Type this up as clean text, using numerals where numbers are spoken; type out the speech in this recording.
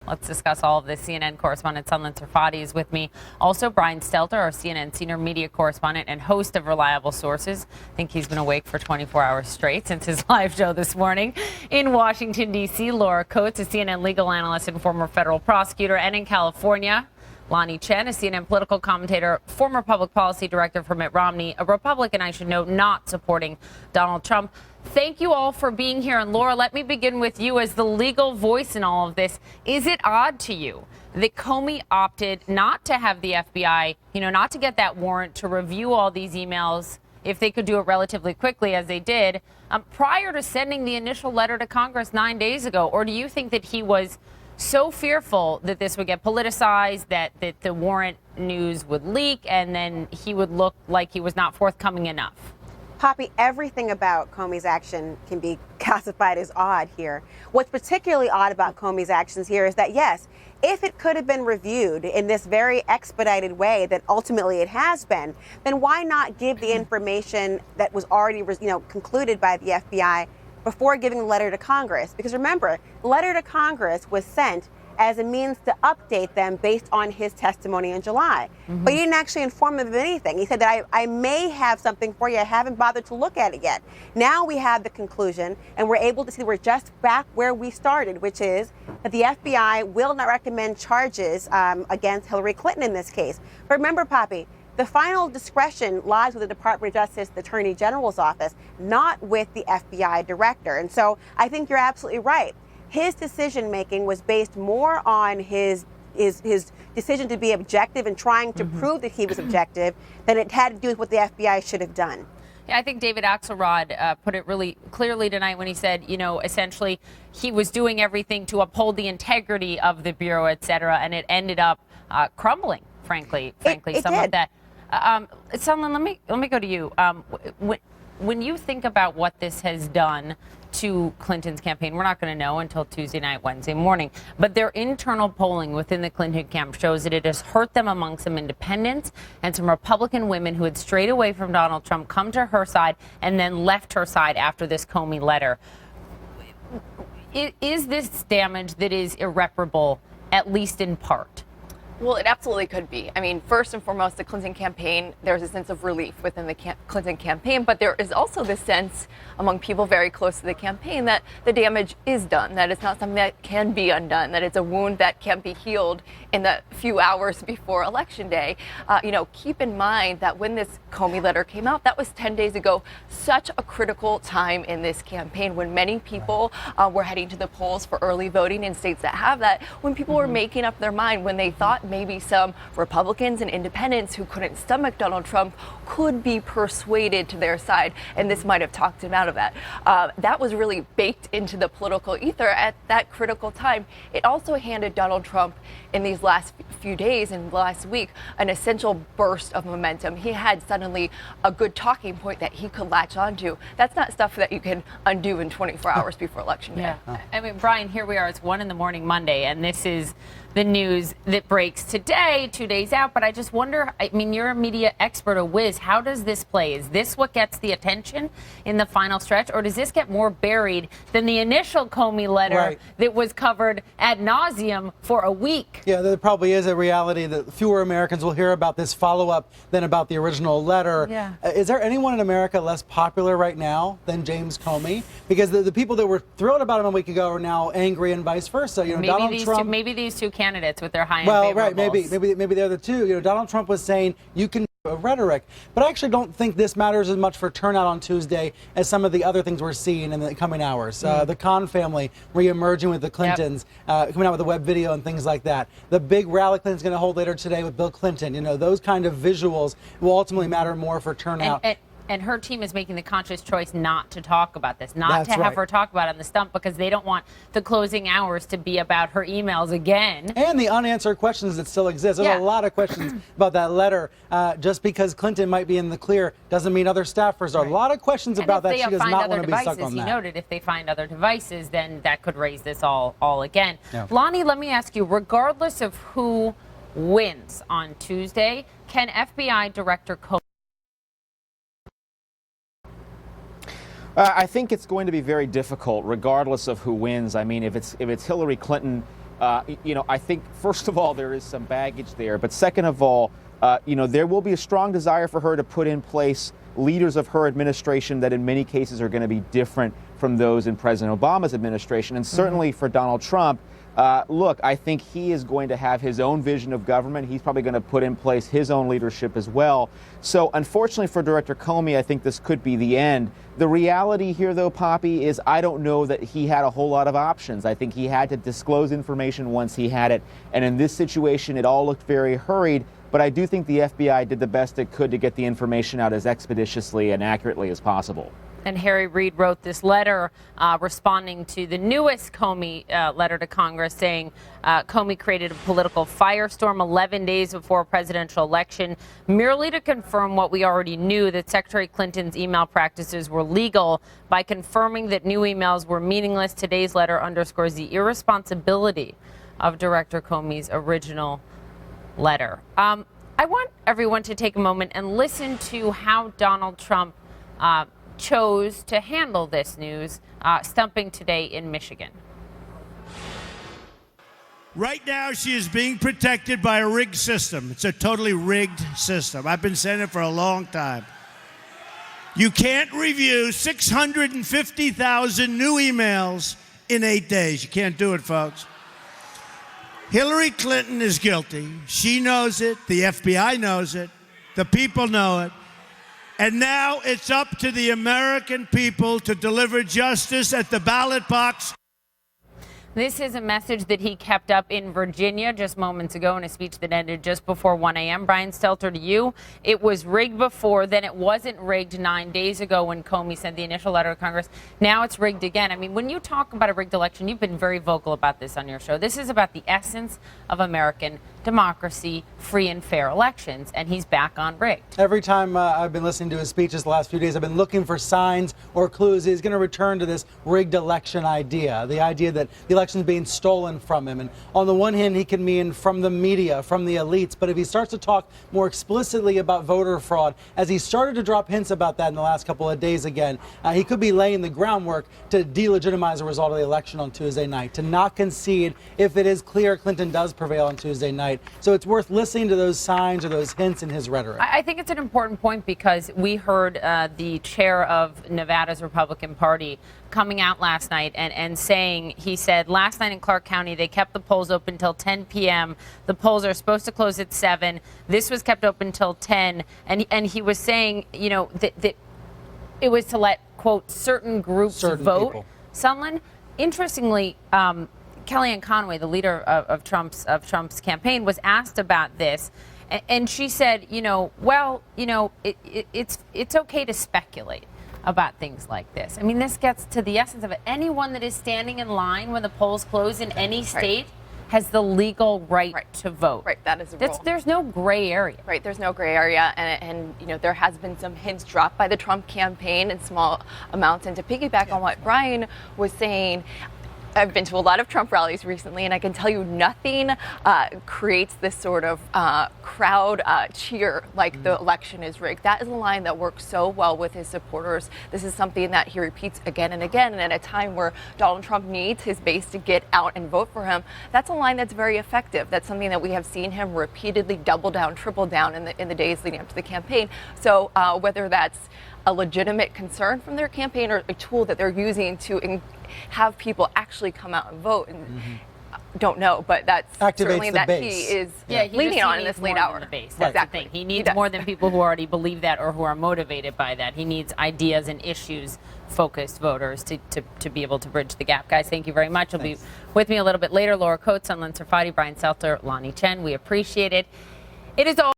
Let's discuss all of this. CNN correspondent Sunlen Sirfati is with me. Also, Brian Stelter, our CNN senior media correspondent and host of Reliable Sources. I think he's been awake for 24 hours straight since his live show this morning. In Washington, D.C., Laura Coates, a CNN legal analyst and former federal prosecutor. And in California, Lonnie Chen, a CNN political commentator, former public policy director for Mitt Romney, a Republican, I should note, not supporting Donald Trump. Thank you all for being here. And Laura, let me begin with you as the legal voice in all of this. Is it odd to you that Comey opted not to have the FBI, not to get that warrant to review all these emails if they could do it relatively quickly as they did prior to sending the initial letter to Congress 9 days ago? Or do you think that he was so fearful that this would get politicized, that the warrant news would leak, and then he would look like he was not forthcoming enough? Poppy, everything about Comey's action can be classified as odd here. What's particularly odd about Comey's actions here is that, yes, if it could have been reviewed in this very expedited way that ultimately it has been, then why not give the information that was already, concluded by the FBI before giving the letter to Congress? Because remember, the letter to Congress was sent as a means to update them based on his testimony in July. Mm-hmm. But he didn't actually inform them of anything. He said that I may have something for you. I haven't bothered to look at it yet. Now we have the conclusion, and we're able to see we're just back where we started, which is that the FBI will not recommend charges against Hillary Clinton in this case. But remember, Poppy, the final discretion lies with the Department of Justice, the Attorney General's office, not with the FBI director. And so I think you're absolutely right. His decision-making was based more on his decision to be objective and trying to prove that he was objective than it had to do with what the FBI should have done. Yeah, I think David Axelrod put it really clearly tonight when he said, essentially he was doing everything to uphold the integrity of the Bureau, et cetera, and it ended up crumbling, frankly, it some did. of that. Sunlen, let me go to you. When you think about what this has done to Clinton's campaign, we're not going to know until Tuesday night, Wednesday morning, but their internal polling within the Clinton camp shows that it has hurt them among some independents and some Republican women who had strayed away from Donald Trump, come to her side, and then left her side after this Comey letter. Is this damage that is irreparable, at least in part? Well, it absolutely could be. I mean, first and foremost, the Clinton campaign, there's a sense of relief within the Clinton campaign, but there is also this sense among people very close to the campaign that the damage is done, that it's not something that can be undone, that it's a wound that can be healed in the few hours before Election Day. Keep in mind that when this Comey letter came out, that was 10 days ago, such a critical time in this campaign when many people were heading to the polls for early voting in states that have that, when people were making up their mind, when they thought maybe some Republicans and independents who couldn't stomach Donald Trump could be persuaded to their side, and this might have talked him out of that. That was really baked into the political ether at that critical time. It also handed Donald Trump in these last few days and last week an essential burst of momentum. He had suddenly a good talking point that he could latch onto. That's not stuff that you can undo in 24 hours before Election Day. Yeah. I mean, Brian, here we are. It's 1 a.m. Monday, and this is the news that breaks today, 2 days out. But I just wonder, I mean, you're a media expert, a whiz. How does this play? Is this what gets the attention in the final stretch, or does this get more buried than the initial Comey letter that was covered ad nauseum for a week? Yeah, there probably is a reality that fewer Americans will hear about this follow-up than about the original letter. Yeah. Is there anyone in America less popular right now than James Comey? Because the people that were thrilled about him a week ago are now angry, and vice versa. Maybe these two candidates with their high-end maybe they're the two. Donald Trump was saying you can rhetoric, but I actually don't think this matters as much for turnout on Tuesday as some of the other things we're seeing in the coming hours. The Khan family re-emerging with the Clintons, coming out with a web video and things like that. The big rally Clinton's going to hold later today with Bill Clinton. Those kind of visuals will ultimately matter more for turnout. And her team is making the conscious choice not to talk about this, not to have her talk about it on the stump, because they don't want the closing hours to be about her emails again. And the unanswered questions that still exist. There's a lot of questions about that letter. Just because Clinton might be in the clear doesn't mean other staffers are. A lot of questions about that. She does not want to be stuck on that. He noted if they find other devices, then that could raise this all again. Yeah. Lonnie, let me ask you, regardless of who wins on Tuesday, can FBI Director Comey I think it's going to be very difficult, regardless of who wins. I mean, if it's Hillary Clinton, I think, first of all, there is some baggage there. But second of all, there will be a strong desire for her to put in place leaders of her administration that in many cases are going to be different from those in President Obama's administration. And certainly for Donald Trump, look, I think he is going to have his own vision of government. He's probably going to put in place his own leadership as well. So unfortunately for Director Comey, I think this could be the end. The reality here, though, Poppy, is I don't know that he had a whole lot of options. I think he had to disclose information once he had it. And in this situation, it all looked very hurried. But I do think the FBI did the best it could to get the information out as expeditiously and accurately as possible. And Harry Reid wrote this letter responding to the newest Comey letter to Congress, saying Comey created a political firestorm 11 days before a presidential election, merely to confirm what we already knew, that Secretary Clinton's email practices were legal. By confirming that new emails were meaningless, today's letter underscores the irresponsibility of Director Comey's original letter. I want everyone to take a moment and listen to how Donald Trump chose to handle this news, stumping today in Michigan. Right now, she is being protected by a rigged system. It's a totally rigged system. I've been saying it for a long time. You can't review 650,000 new emails in 8 days. You can't do it, folks. Hillary Clinton is guilty. She knows it. The FBI knows it. The people know it. And now it's up to the American people to deliver justice at the ballot box. This is a message that he kept up in Virginia just moments ago in a speech that ended just before 1 a.m. Brian Stelter, to you, it was rigged before, then it wasn't rigged 9 days ago when Comey sent the initial letter to Congress. Now it's rigged again. I mean, when you talk about a rigged election, you've been very vocal about this on your show. This is about the essence of American democracy, free and fair elections, and he's back on rigged. Every time I've been listening to his speeches the last few days, I've been looking for signs or clues. He's going to return to this rigged election idea, the idea that the election's being stolen from him. And on the one hand, he can mean from the media, from the elites, but if he starts to talk more explicitly about voter fraud, as he started to drop hints about that in the last couple of days again, he could be laying the groundwork to delegitimize the result of the election on Tuesday night, to not concede if it is clear Clinton does prevail on Tuesday night. So it's worth listening to those signs or those hints in his rhetoric. I think it's an important point because we heard the chair of Nevada's Republican Party coming out last night and saying, he said, last night in Clark County, they kept the polls open until 10 p.m. The polls are supposed to close at 7. This was kept open until 10. And he was saying, that it was to let, quote, certain groups vote. People. Sondland, interestingly, Kellyanne Conway, the leader of Trump's campaign, was asked about this, and she said, it's okay to speculate about things like this. I mean, this gets to the essence of it. Anyone that is standing in line when the polls close in any state has the legal right to vote. Right, that is the rule. There's no gray area. Right, there's no gray area, and there has been some hints dropped by the Trump campaign in small amounts. And to piggyback on what Brian was saying, I've been to a lot of Trump rallies recently, and I can tell you nothing creates this sort of crowd cheer like the election is rigged. That is a line that works so well with his supporters. This is something that he repeats again and again, and at a time where Donald Trump needs his base to get out and vote for him, that's a line that's very effective. That's something that we have seen him repeatedly double down, triple down in the days leading up to the campaign. So whether that's a legitimate concern from their campaign or a tool that they're using to have people actually come out and vote, and don't know, but that's certainly that base. He is he leaning on in this late hour. The base. That's exactly. the thing. He needs more than people who already believe that or who are motivated by that. He needs ideas and issues-focused voters to be able to bridge the gap. Guys, thank you very much. You'll be with me a little bit later. Laura Coates, Sondland Sarfati, Brian Stelter, Lonnie Chen. We appreciate it. It is all